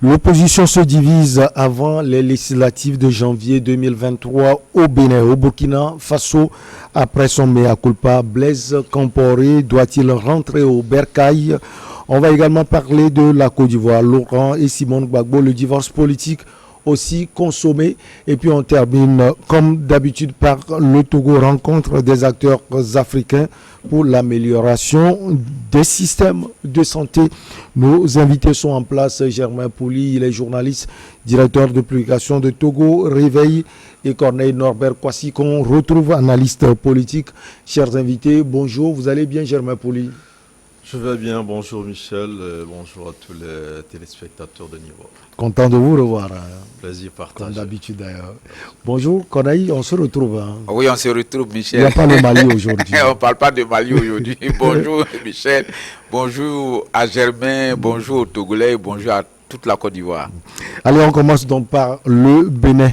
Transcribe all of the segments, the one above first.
L'opposition se divise avant les législatives de janvier 2023 au Bénin. Au Burkina Faso, après son mea culpa, Blaise Compaoré doit-il rentrer au bercail? On va également parler de la Côte d'Ivoire. Laurent et Simone Gbagbo, le divorce politique aussi consommé. Et puis on termine comme d'habitude par le Togo, rencontre des acteurs africains pour l'amélioration des systèmes de santé. Nos invités sont en place. Germain Pouli, il est journaliste, directeur de publication de Togo Réveil, et Corneille Norbert Kwasi, qu'on retrouve analyste politique. Chers invités, bonjour. Vous allez bien, Germain Pouli? Je vais bien, bonjour Michel, bonjour à tous les téléspectateurs de Niveau. Content de vous revoir. Plaisir partagé. Comme d'habitude d'ailleurs. Bonjour Corneille, on se retrouve. Oui, on se retrouve Michel. Il n'y a pas le Mali aujourd'hui. On ne parle pas de Mali aujourd'hui. Bonjour Michel, bonjour à Germain, bonjour aux Togolais, bonjour à toute la Côte d'Ivoire. Allez, on commence donc par le Bénin.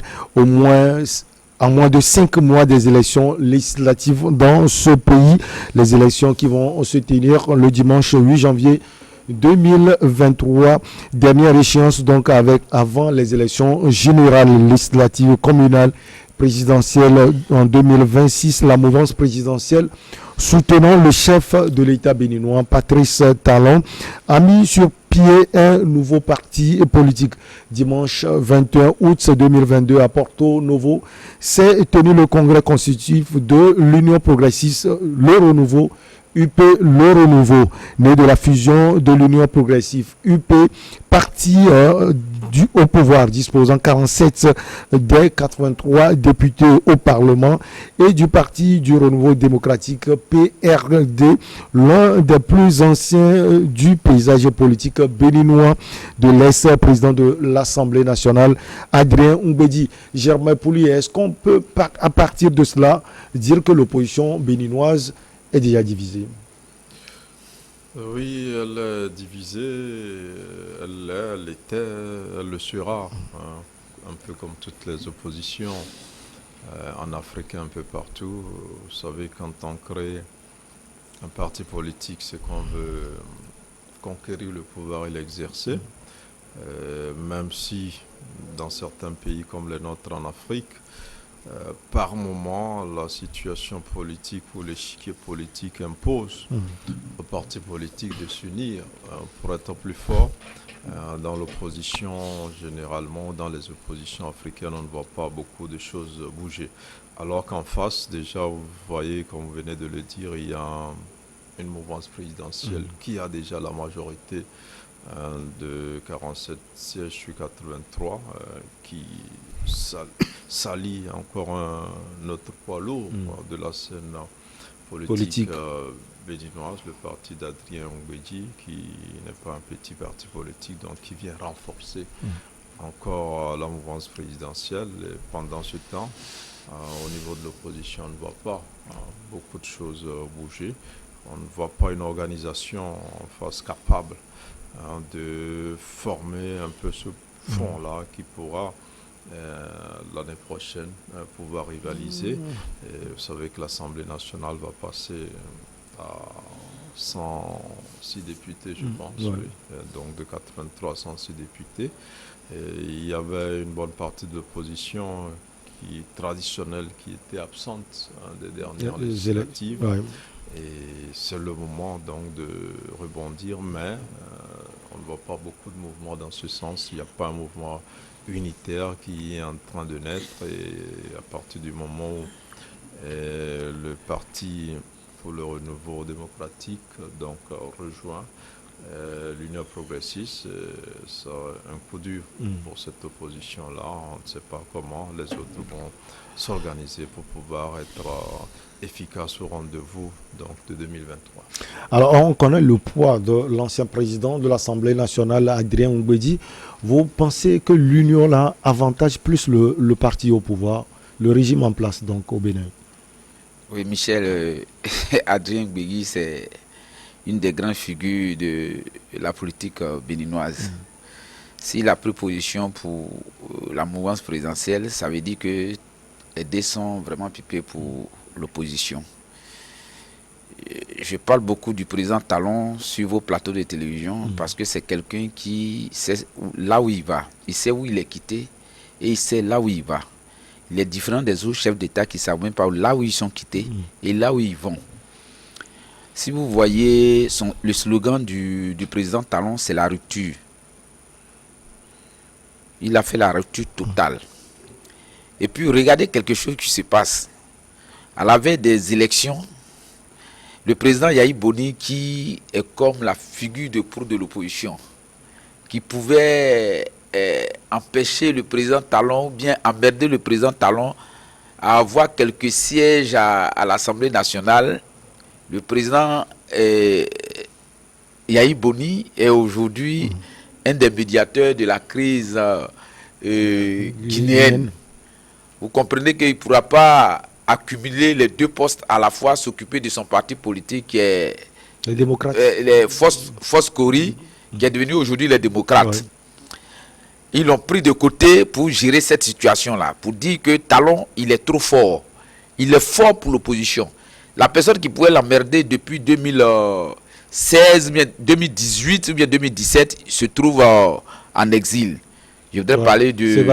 À moins de 5 mois des élections législatives dans ce pays, les élections qui vont se tenir le dimanche 8 janvier 2023, dernière échéance donc avant les élections générales, législatives, communales, présidentielles en 2026. La mouvance présidentielle soutenant le chef de l'État béninois, Patrice Talon, a mis sur pied un nouveau parti politique. Dimanche 21 août 2022 à Porto Novo s'est tenu le congrès constitutif de l'Union progressiste, le renouveau, UP Le Renouveau, né de la fusion de l'Union progressive. UP, parti au pouvoir, disposant 47 des 83 députés au Parlement, et du Parti du Renouveau démocratique, PRD, l'un des plus anciens du paysage politique béninois de l'Est, président de l'Assemblée nationale, Adrien Oumbedi. Germain Pouli, est-ce qu'on peut, à partir de cela, dire que l'opposition béninoise est déjà divisée? Oui, elle est divisée, elle était, elle le sera, un peu comme toutes les oppositions en Afrique, un peu partout. Vous savez, quand on crée un parti politique, c'est qu'on veut conquérir le pouvoir et l'exercer, même si dans certains pays comme les nôtres en Afrique, par moment, la situation politique ou l'échiquier politique impose aux partis politiques de s'unir pour être plus forts. Dans l'opposition, généralement, dans les oppositions africaines, on ne voit pas beaucoup de choses bouger. Alors qu'en face, déjà, vous voyez, comme vous venez de le dire, il y a une mouvance présidentielle qui a déjà la majorité de 47 sièges sur 83, qui s'allie encore un autre poids lourd de la scène politique. Béninoise, le parti d'Adrien Oumbedi, qui n'est pas un petit parti politique, donc qui vient renforcer encore la mouvance présidentielle. Et pendant ce temps, au niveau de l'opposition, on ne voit pas beaucoup de choses bouger. On ne voit pas une organisation en face capable de former un peu ce fond-là qui pourra l'année prochaine pouvoir rivaliser. Et vous savez que l'Assemblée nationale va passer à 106 députés, je pense. Oui. Donc de 83 à 106 députés. Et il y avait une bonne partie de l'opposition traditionnelle qui était absente des dernières législatives. Et c'est le moment donc de rebondir, mais on ne voit pas beaucoup de mouvements dans ce sens. Il n'y a pas un mouvement unitaire qui est en train de naître, et à partir du moment où le parti pour le renouveau démocratique donc rejoint l'Union progressiste, ça un coup dur pour cette opposition-là. On ne sait pas comment les autres vont s'organiser pour pouvoir être efficace au rendez-vous donc de 2023. Alors, on connaît le poids de l'ancien président de l'Assemblée nationale, Adrien Oumbedi. Vous pensez que l'union là avantage plus le parti au pouvoir, le régime en place donc au Bénin? Oui, Michel, Adrien Oumbedi, c'est une des grandes figures de la politique béninoise. S'il a pris position pour la mouvance présidentielle, ça veut dire que les dés sont vraiment pipés pour l'opposition. je parle beaucoup du président Talon sur vos plateaux de télévision parce que c'est quelqu'un qui sait là où il va. Il sait où il est quitté et il sait là où il va. Il est différent des autres chefs d'État qui ne savent même pas là où ils sont quittés et là où ils vont. Si vous voyez le slogan du président Talon, c'est la rupture. Il a fait la rupture totale. Et puis regardez quelque chose qui se passe. À la veille des élections, le président Yahi Boni, qui est comme la figure de proue de l'opposition, qui pouvait empêcher le président Talon ou bien emmerder le président Talon à avoir quelques sièges à l'Assemblée nationale, le président Yahi Boni est aujourd'hui un des médiateurs de la crise guinéenne. Vous comprenez qu'il ne pourra pas accumuler les deux postes à la fois, s'occuper de son parti politique qui est les démocrates, les Foscori, qui est devenu aujourd'hui les démocrates. Ouais. Ils l'ont pris de côté pour gérer cette situation-là, pour dire que Talon, il est trop fort. Il est fort pour l'opposition. La personne qui pouvait l'emmerder depuis 2016, 2018 ou bien 2017 se trouve en exil. Je voudrais parler de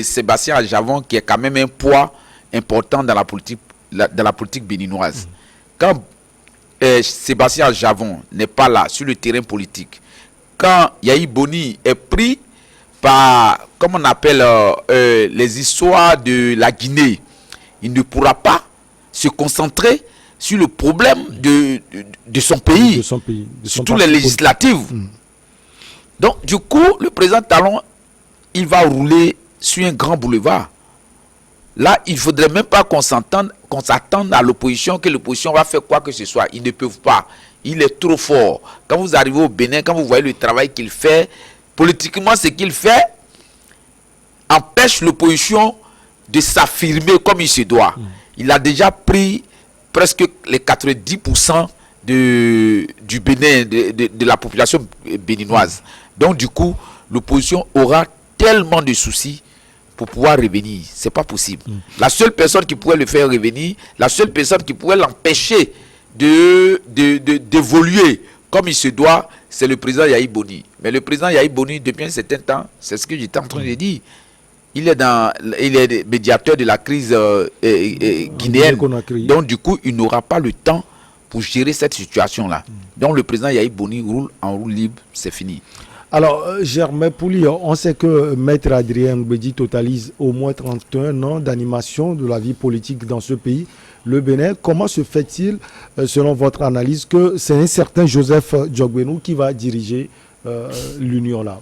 Sébastien Ajavon, qui est quand même un poids important dans la politique béninoise. Quand Sébastien Ajavon n'est pas là sur le terrain politique, quand Yahi Boni est pris par, comme on appelle, les histoires de la Guinée, il ne pourra pas se concentrer sur le problème de son pays, surtout les législatives. Donc, du coup, le président Talon, il va rouler sur un grand boulevard. Là, il ne faudrait même pas qu'on s'attende à l'opposition, que l'opposition va faire quoi que ce soit. Ils ne peuvent pas. Il est trop fort. Quand vous arrivez au Bénin, quand vous voyez le travail qu'il fait, politiquement, ce qu'il fait empêche l'opposition de s'affirmer comme il se doit. Il a déjà pris presque les 90% du Bénin, de la population béninoise. Donc, du coup, l'opposition aura tellement de soucis pour pouvoir revenir. C'est pas possible. La seule personne qui pourrait le faire revenir, la seule personne qui pourrait l'empêcher d'évoluer comme il se doit, c'est le président Yahi Boni. Mais le président Yahi Boni, depuis un certain temps, c'est ce que j'étais en train de dire, il est médiateur de la crise guinéenne. Donc, du coup, il n'aura pas le temps pour gérer cette situation-là. Donc, le président Yahi Boni roule en roue libre, c'est fini. Alors, Germain Pouli, on sait que Maître Adrien Gbedi totalise au moins 31 ans d'animation de la vie politique dans ce pays, le Bénin. Comment se fait-il, selon votre analyse, que c'est un certain Joseph Diogbenou qui va diriger l'union là?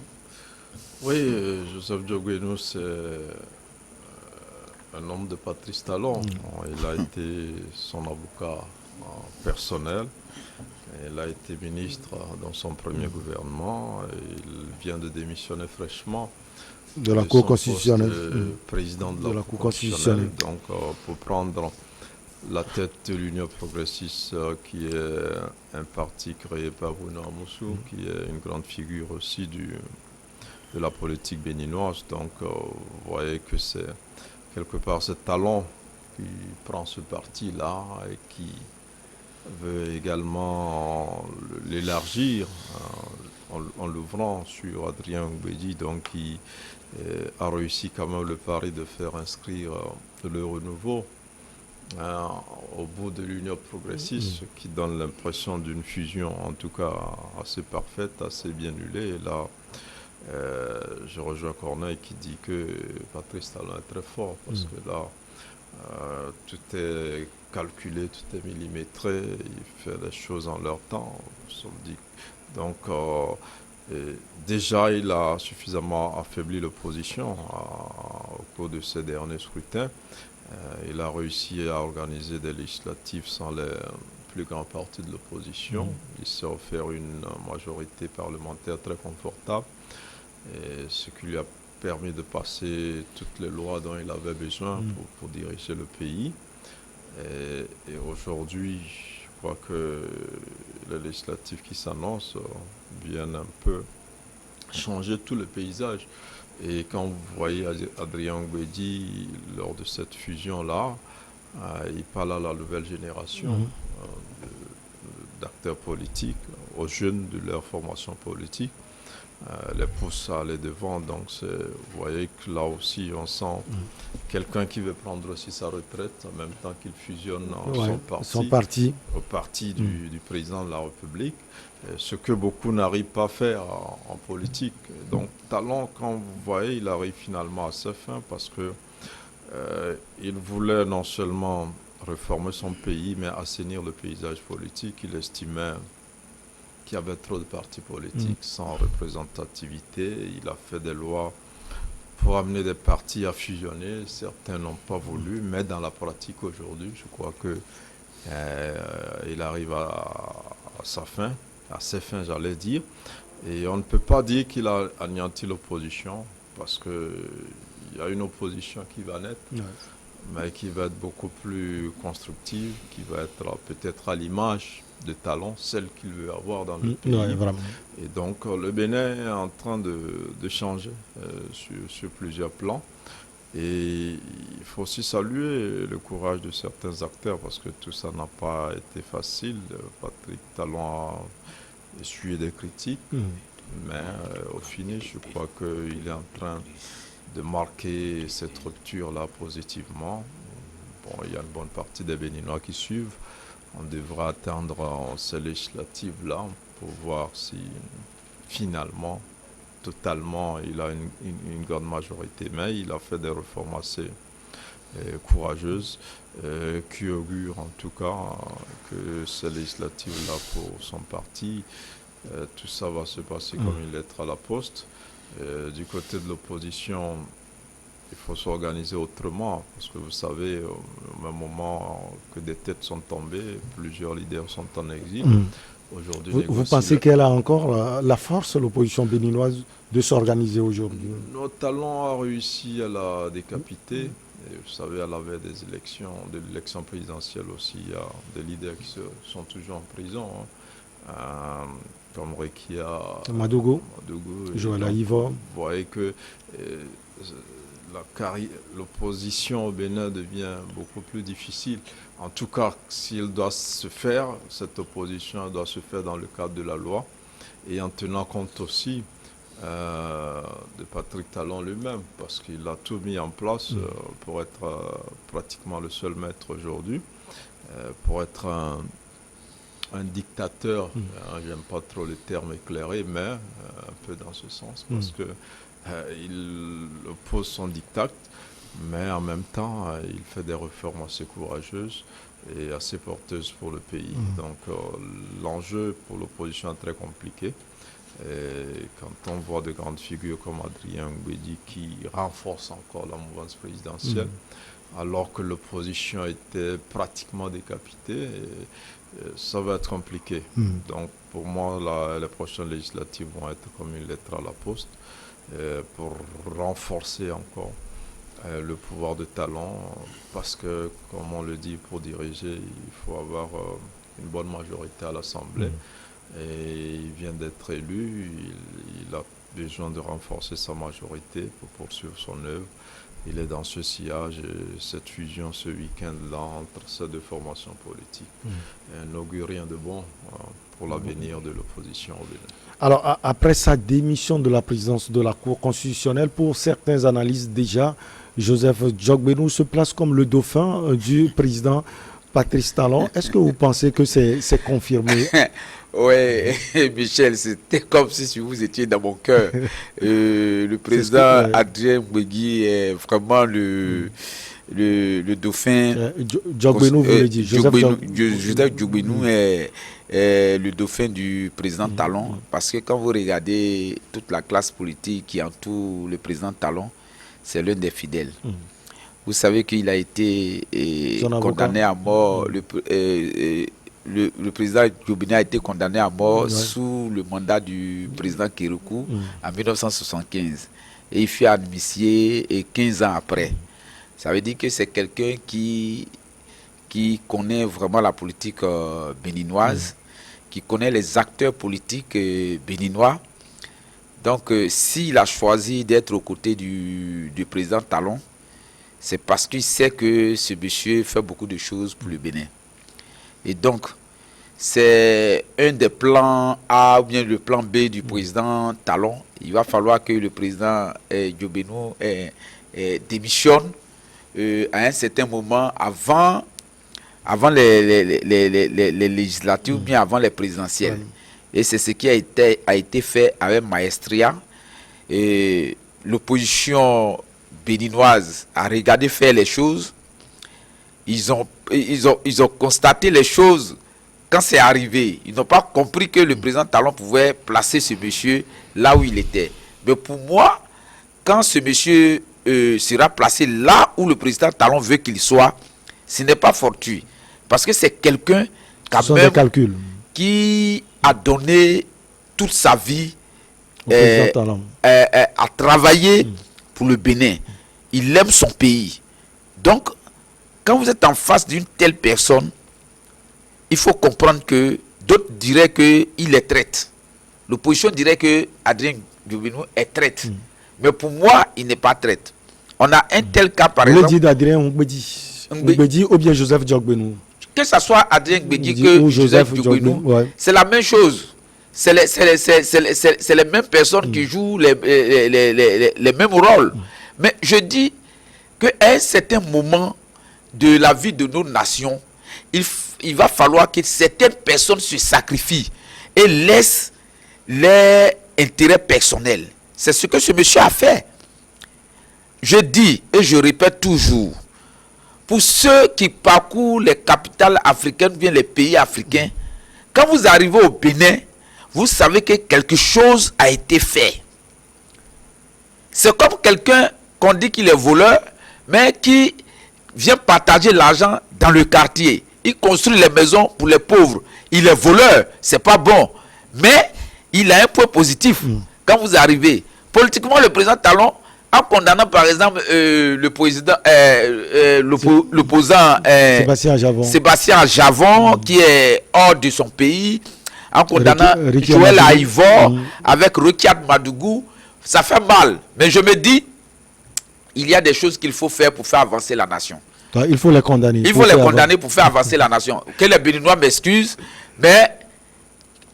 Oui, Joseph Diogbenou, c'est un homme de Patrice Talon. Il a été son avocat personnel. Il a été ministre dans son premier gouvernement. Il vient de démissionner fraîchement de la Cour constitutionnelle. Président de la Cour constitutionnelle. Donc, pour prendre la tête de l'Union progressiste, qui est un parti créé par Bruno Amoussou, qui est une grande figure aussi de la politique béninoise. Donc, vous voyez que c'est quelque part ce Talon qui prend ce parti-là et qui veut également l'élargir en l'ouvrant sur Adrien Gbedi, donc qui a réussi quand même le pari de faire inscrire le renouveau au bout de l'Union progressiste, ce qui donne l'impression d'une fusion en tout cas assez parfaite, assez bien huilée. Et là, je rejoins Corneille qui dit que Patrice Talon est très fort, parce que là, tout est calculé, tout est millimétré, il fait les choses en leur temps. Donc, déjà, il a suffisamment affaibli l'opposition au cours de ces derniers scrutins. Il a réussi à organiser des législatives sans les plus grands partis de l'opposition. Il s'est offert une majorité parlementaire très confortable, et ce qui lui a permis de passer toutes les lois dont il avait besoin pour diriger le pays. Et aujourd'hui, je crois que les législatives qui s'annoncent viennent un peu changer tout le paysage. Et quand vous voyez Adrien Gbedi, lors de cette fusion-là, il parle à la nouvelle génération d'acteurs politiques, aux jeunes de leur formation politique, les pousse à aller devant. Donc vous voyez que là aussi on sent quelqu'un qui veut prendre aussi sa retraite en même temps qu'il fusionne son parti au parti du président de la République, ce que beaucoup n'arrivent pas à faire en politique. Donc Talon, quand vous voyez, il arrive finalement à ses fins parce que il voulait non seulement réformer son pays, mais assainir le paysage politique. Il estimait qu'il y avait trop de partis politiques sans représentativité. Il a fait des lois pour amener des partis à fusionner. Certains n'ont pas voulu, mais dans la pratique aujourd'hui, je crois que il arrive à sa fin, à ses fins, j'allais dire. Et on ne peut pas dire qu'il a anéanti l'opposition, parce qu'il y a une opposition qui va naître, mais qui va être beaucoup plus constructive, qui va être peut-être à l'image de Talon, celle qu'il veut avoir dans le pays. Vraiment. Et donc le Bénin est en train de changer sur plusieurs plans. Et il faut aussi saluer le courage de certains acteurs, parce que tout ça n'a pas été facile. Patrick Talon a essuyé des critiques, mais au finish, je crois qu'il est en train de marquer cette rupture-là positivement. Bon, il y a une bonne partie des Béninois qui suivent. On devra attendre ces législatives-là pour voir si finalement, totalement, il a une grande majorité. Mais il a fait des réformes assez courageuses qui augurent en tout cas que ces législatives-là pour son parti, tout ça va se passer comme une lettre à la poste. Du côté de l'opposition, il faut s'organiser autrement, parce que vous savez, au même moment que des têtes sont tombées, plusieurs leaders sont en exil. Aujourd'hui, vous pensez qu'elle a encore la force, l'opposition béninoise, de s'organiser aujourd'hui? Notre Talon a réussi à la décapiter. Et vous savez, à la veille des élections, de l'élection présidentielle aussi, il y a des leaders qui sont toujours en prison, comme Rekia, Madougou, Joël Ivor. Vous voyez que l'opposition au Bénin devient beaucoup plus difficile. En tout cas, s'il doit se faire, cette opposition doit se faire dans le cadre de la loi et en tenant compte aussi de Patrick Talon lui-même, parce qu'il a tout mis en place pour être pratiquement le seul maître aujourd'hui, pour être un dictateur. J'aime pas trop le terme éclairé, mais un peu dans ce sens, parce que il oppose son diktat, mais en même temps, il fait des réformes assez courageuses et assez porteuses pour le pays. Donc, l'enjeu pour l'opposition est très compliqué. Et quand on voit de grandes figures comme Adrien Ngwedi qui renforcent encore la mouvance présidentielle, alors que l'opposition était pratiquement décapitée, ça va être compliqué. Donc, pour moi, les prochaines législatives vont être comme une lettre à la poste. Pour renforcer encore le pouvoir de Talon, parce que, comme on le dit, pour diriger, il faut avoir une bonne majorité à l'Assemblée. Et il vient d'être élu, il a besoin de renforcer sa majorité pour poursuivre son œuvre. Il est dans ce sillage et cette fusion ce week-end-là entre ces deux formations politiques n'augure rien de bon pour l'avenir de l'opposition au Bénin. Alors, après sa démission de la présidence de la Cour constitutionnelle, pour certains analystes déjà, Joseph Djogbenou se place comme le dauphin du président Patrice Talon. Est-ce que vous pensez que c'est confirmé? Oui, Michel, c'était comme si vous étiez dans mon cœur. Le président Adrien Ngwedi est vraiment le dauphin. Djogbenou, vous le dites. Joseph Djogbenou est le dauphin du président Talon, parce que quand vous regardez toute la classe politique qui entoure le président Talon, c'est l'un des fidèles. Vous savez qu'il a été condamné à mort. Le président Djogbenou a été condamné à mort sous le mandat du président Kérékou en 1975. Et il fut amnistié 15 ans après. Ça veut dire que c'est quelqu'un qui connaît vraiment la politique béninoise, qui connaît les acteurs politiques béninois. Donc, s'il a choisi d'être aux côtés du président Talon, c'est parce qu'il sait que ce monsieur fait beaucoup de choses pour le Bénin. Et donc, c'est un des plans A ou bien le plan B du président Talon. Il va falloir que le président Diobénou démissionne à un certain moment avant les législatives ou bien avant les présidentielles. Et c'est ce qui a été fait avec maestria. L'opposition béninoise a regardé faire les choses. Ils ont constaté les choses quand c'est arrivé. Ils n'ont pas compris que le président Talon pouvait placer ce monsieur là où il était. Mais pour moi, quand ce monsieur sera placé là où le président Talon veut qu'il soit, ce n'est pas fortuit. Parce que c'est quelqu'un quand même qui a donné toute sa vie à travailler pour le Bénin. Il aime son pays. Donc, quand vous êtes en face d'une telle personne, il faut comprendre que d'autres diraient qu'il est traître. L'opposition dirait que Adrien Diobénou est traître. Mais pour moi, il n'est pas traître. On a un tel cas, par exemple. Vous dites Adrien Ngbedi ou bien Joseph Diogbenou. Que ce soit Adrien Ngbedi que Joseph Diogbenou, c'est la même chose. C'est les mêmes personnes qui jouent les mêmes rôles. Mais je dis qu'à un certain moment de la vie de nos nations, il va falloir que certaines personnes se sacrifient et laissent leurs intérêts personnels. C'est ce que ce monsieur a fait. Je dis et je répète toujours, pour ceux qui parcourent les capitales africaines, bien les pays africains, quand vous arrivez au Bénin, vous savez que quelque chose a été fait. C'est comme quelqu'un qu'on dit qu'il est voleur, mais qui vient partager l'argent dans le quartier. Il construit les maisons pour les pauvres. Il est voleur, c'est pas bon. Mais il a un point positif. Quand vous arrivez, politiquement, le président Talon, en condamnant par exemple le président, l'opposant Sébastien Javon, qui est hors de son pays, en condamnant Joël Aïvor avec Rekiat Madougou, ça fait mal. Mais je me dis, il y a des choses qu'il faut faire pour faire avancer la nation. Il faut les condamner. Il faut les condamner pour faire avancer la nation. Que les Béninois m'excusent, mais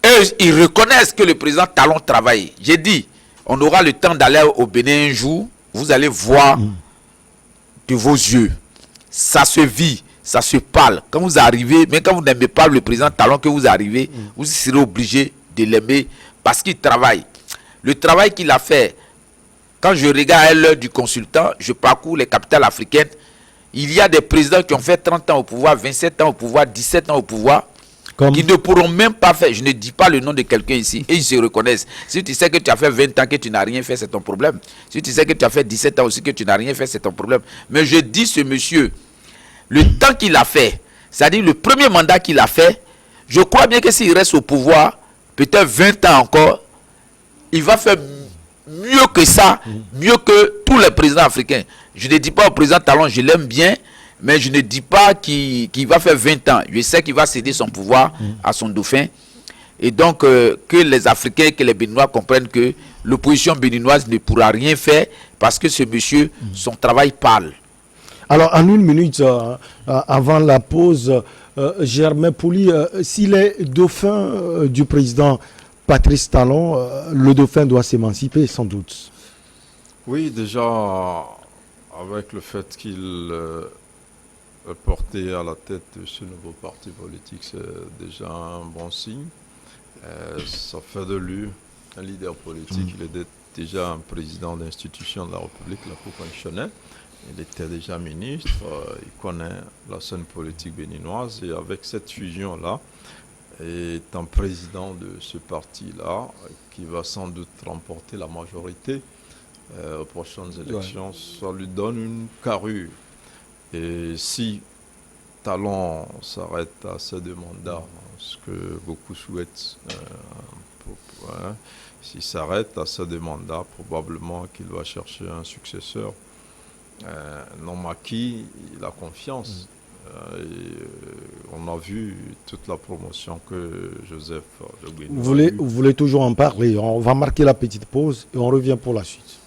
eux, ils reconnaissent que le président Talon travaille. J'ai dit, on aura le temps d'aller au Bénin un jour, vous allez voir de vos yeux. Ça se vit, ça se parle. Quand vous arrivez, même quand vous n'aimez pas le président Talon, que vous arrivez, vous serez obligé de l'aimer parce qu'il travaille. Le travail qu'il a fait, quand je regarde à l'heure du consultant, je parcours les capitales africaines, il y a des présidents qui ont fait 30 ans au pouvoir, 27 ans au pouvoir, 17 ans au pouvoir, qui ne pourront même pas faire. Je ne dis pas le nom de quelqu'un ici, et ils se reconnaissent. Si tu sais que tu as fait 20 ans, que tu n'as rien fait, c'est ton problème. Si tu sais que tu as fait 17 ans aussi, que tu n'as rien fait, c'est ton problème. Mais je dis ce monsieur, le temps qu'il a fait, c'est-à-dire le premier mandat qu'il a fait, je crois bien que s'il reste au pouvoir, peut-être 20 ans encore, il va faire mieux que ça, mieux que tous les présidents africains. Je ne dis pas au président Talon, je l'aime bien, mais je ne dis pas qu'il va faire 20 ans. Je sais qu'il va céder son pouvoir à son dauphin. Et donc, que les Africains, que les Béninois comprennent que l'opposition béninoise ne pourra rien faire parce que ce monsieur, son travail parle. Alors, en une minute, avant la pause, Germain Pouli, si les dauphins du président Patrice Talon, le dauphin doit s'émanciper, sans doute. Oui, déjà, avec le fait qu'il est porté à la tête de ce nouveau parti politique, c'est déjà un bon signe. Ça fait de lui un leader politique. Il est déjà un président d'institution de la République, la Cour constitutionnelle. Il était déjà ministre, il connaît la scène politique béninoise et avec cette fusion-là, est un président de ce parti-là qui va sans doute remporter la majorité aux prochaines élections. Ça lui donne une carrure. Et si Talon s'arrête à ces deux mandats, ce que beaucoup souhaitent, s'il s'arrête à ces deux mandats, probablement qu'il va chercher un successeur. Non acquis, il a confiance. On a vu toute la promotion que Joseph Diogbenou vous voulez toujours en parler. On va marquer la petite pause et on revient pour la suite.